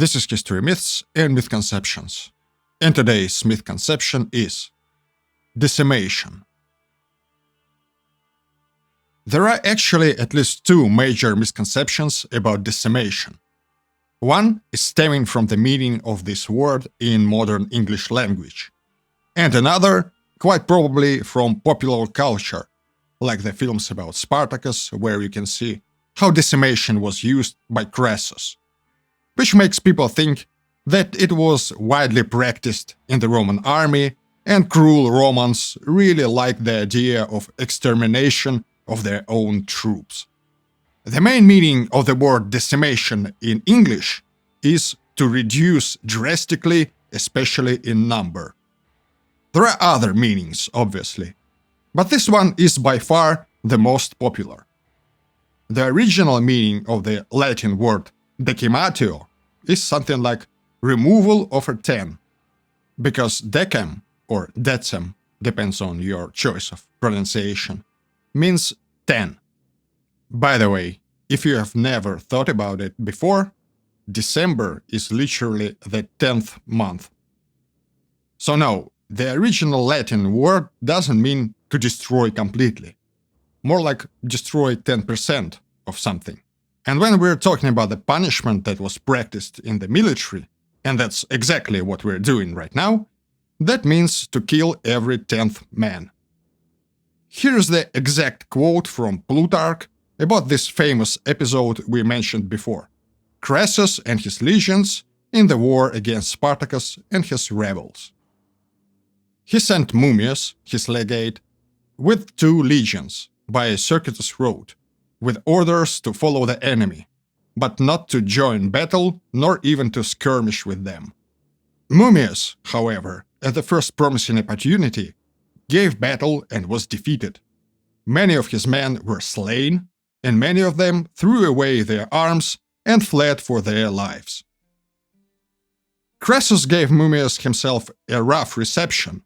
This is History Myths and Misconceptions. And today's misconception is decimation. There are actually at least two major misconceptions about decimation. One is stemming from the meaning of this word in modern English language, and another, quite probably from popular culture, like the films about Spartacus, where you can see how decimation was used by Crassus, which makes people think that it was widely practiced in the Roman army, and cruel Romans really liked the idea of extermination of their own troops. The main meaning of the word decimation in English is to reduce drastically, especially in number. There are other meanings, obviously, but this one is by far the most popular. The original meaning of the Latin word decimatio is something like removal of a 10, because decem or decem, depends on your choice of pronunciation, means 10. By the way, if you have never thought about it before, December is literally the 10th month. So no, the original Latin word doesn't mean to destroy completely, more like destroy 10% of something. And when we're talking about the punishment that was practiced in the military, and that's exactly what we're doing right now, that means to kill every 10th man. Here's the exact quote from Plutarch about this famous episode we mentioned before: Crassus and his legions in the war against Spartacus and his rebels. He sent Mummius, his legate, with 2 legions by a circuitous road, with orders to follow the enemy, but not to join battle nor even to skirmish with them. Mummius, however, at the first promising opportunity, gave battle and was defeated. Many of his men were slain, and many of them threw away their arms and fled for their lives. Crassus gave Mummius himself a rough reception,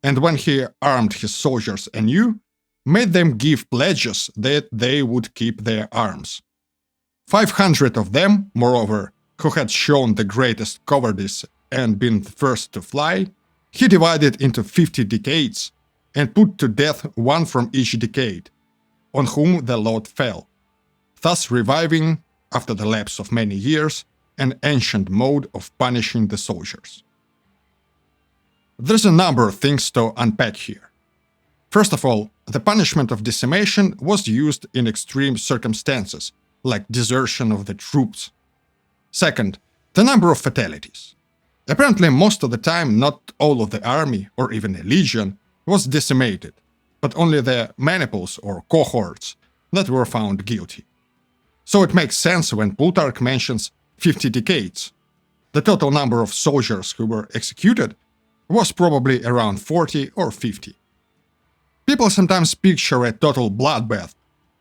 and when he armed his soldiers anew, made them give pledges that they would keep their arms. 500 of them, moreover, who had shown the greatest cowardice and been the first to fly, he divided into 50 decades and put to death one from each decade, on whom the lot fell, thus reviving, after the lapse of many years, an ancient mode of punishing the soldiers. There's a number of things to unpack here. First of all, the punishment of decimation was used in extreme circumstances, like desertion of the troops. Second, the number of fatalities. Apparently, most of the time, not all of the army, or even a legion, was decimated, but only the maniples or cohorts that were found guilty. So it makes sense when Plutarch mentions 50 decades. The total number of soldiers who were executed was probably around 40 or 50. People sometimes picture a total bloodbath,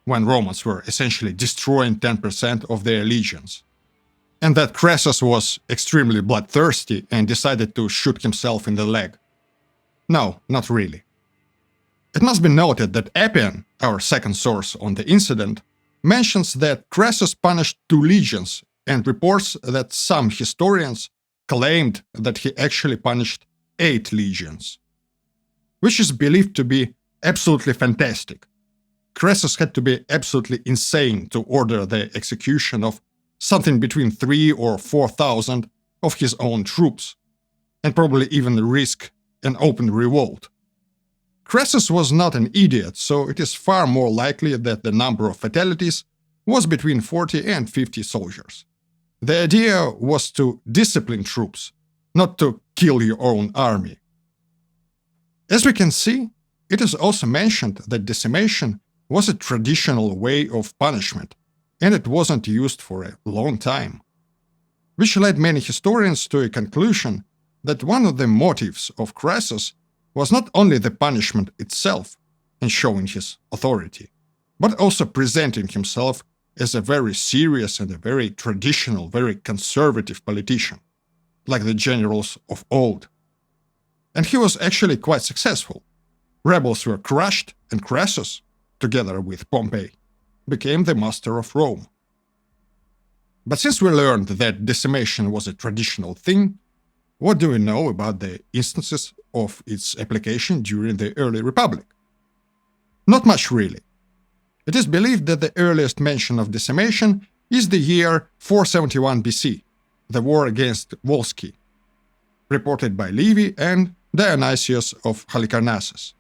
when Romans were essentially destroying 10% of their legions, and that Crassus was extremely bloodthirsty and decided to shoot himself in the leg. No, not really. It must be noted that Appian, our second source on the incident, mentions that Crassus punished 2 legions and reports that some historians claimed that he actually punished 8 legions, which is believed to be absolutely fantastic. Crassus had to be absolutely insane to order the execution of something between 3,000 or 4,000 of his own troops, and probably even risk an open revolt. Crassus was not an idiot, so it is far more likely that the number of fatalities was between 40 and 50 soldiers. The idea was to discipline troops, not to kill your own army. As we can see, it is also mentioned that decimation was a traditional way of punishment, and it wasn't used for a long time, which led many historians to a conclusion that one of the motives of Crassus was not only the punishment itself and showing his authority, but also presenting himself as a very serious and a very traditional, very conservative politician, like the generals of old. And he was actually quite successful. Rebels were crushed, and Crassus, together with Pompey, became the master of Rome. But since we learned that decimation was a traditional thing, what do we know about the instances of its application during the early Republic? Not much really. It is believed that the earliest mention of decimation is the year 471 BC, the war against Volsci, reported by Livy and Dionysius of Halicarnassus.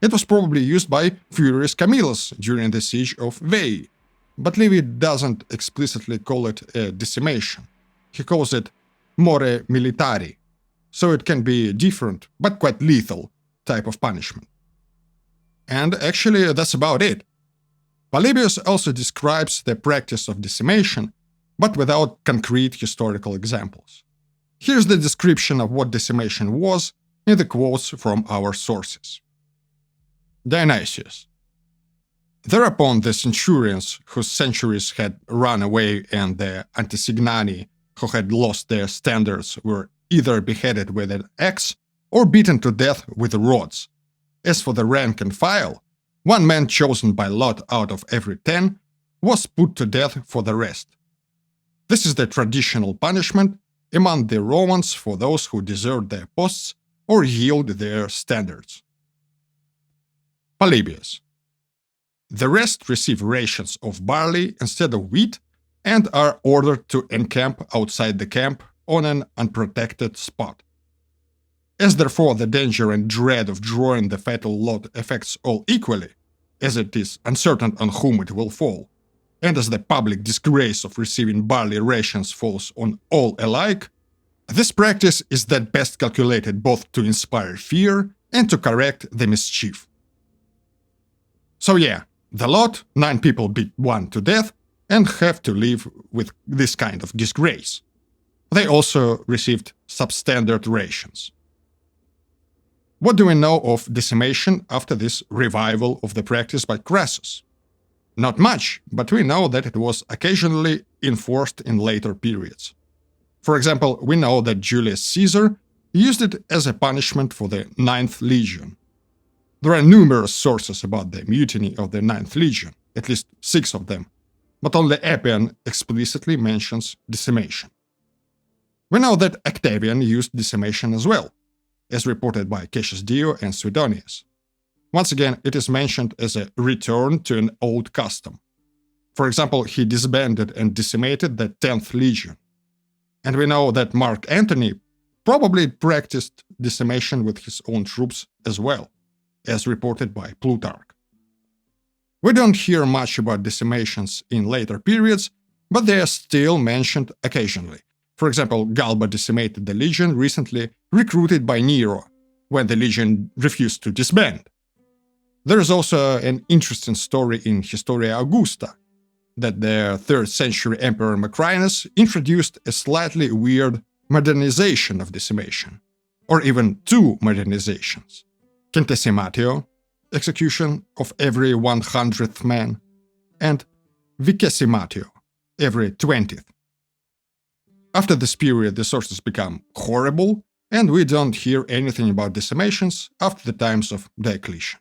It was probably used by Furius Camillus during the siege of Veii, but Livy doesn't explicitly call it a decimation. He calls it more militari, so it can be a different, but quite lethal, type of punishment. And actually, that's about it. Polybius also describes the practice of decimation, but without concrete historical examples. Here's the description of what decimation was in the quotes from our sources. Dionysius. Thereupon the centurions whose centuries had run away and the antesignani who had lost their standards were either beheaded with an axe or beaten to death with rods. As for the rank and file, one man chosen by lot out of every 10 was put to death for the rest. This is the traditional punishment among the Romans for those who desert their posts or yield their standards. Polybius. The rest receive rations of barley instead of wheat and are ordered to encamp outside the camp on an unprotected spot. As therefore the danger and dread of drawing the fatal lot affects all equally, as it is uncertain on whom it will fall, and as the public disgrace of receiving barley rations falls on all alike, this practice is that best calculated both to inspire fear and to correct the mischief. So yeah, the lot, 9 people beat 1 to death and have to live with this kind of disgrace. They also received substandard rations. What do we know of decimation after this revival of the practice by Crassus? Not much, but we know that it was occasionally enforced in later periods. For example, we know that Julius Caesar used it as a punishment for the 9th Legion. There are numerous sources about the mutiny of the 9th Legion, at least 6 of them, but only Appian explicitly mentions decimation. We know that Octavian used decimation as well, as reported by Cassius Dio and Suetonius. Once again, it is mentioned as a return to an old custom. For example, he disbanded and decimated the 10th Legion. And we know that Mark Antony probably practiced decimation with his own troops as well, as reported by Plutarch. We don't hear much about decimations in later periods, but they are still mentioned occasionally. For example, Galba decimated the legion recently recruited by Nero, when the legion refused to disband. There is also an interesting story in Historia Augusta, that the 3rd century Emperor Macrinus introduced a slightly weird modernization of decimation, or even 2 modernizations. Centesimatio, execution of every 100th man, and vicesimatio, every 20th. After this period, the sources become horrible, and we don't hear anything about decimations after the times of Diocletian.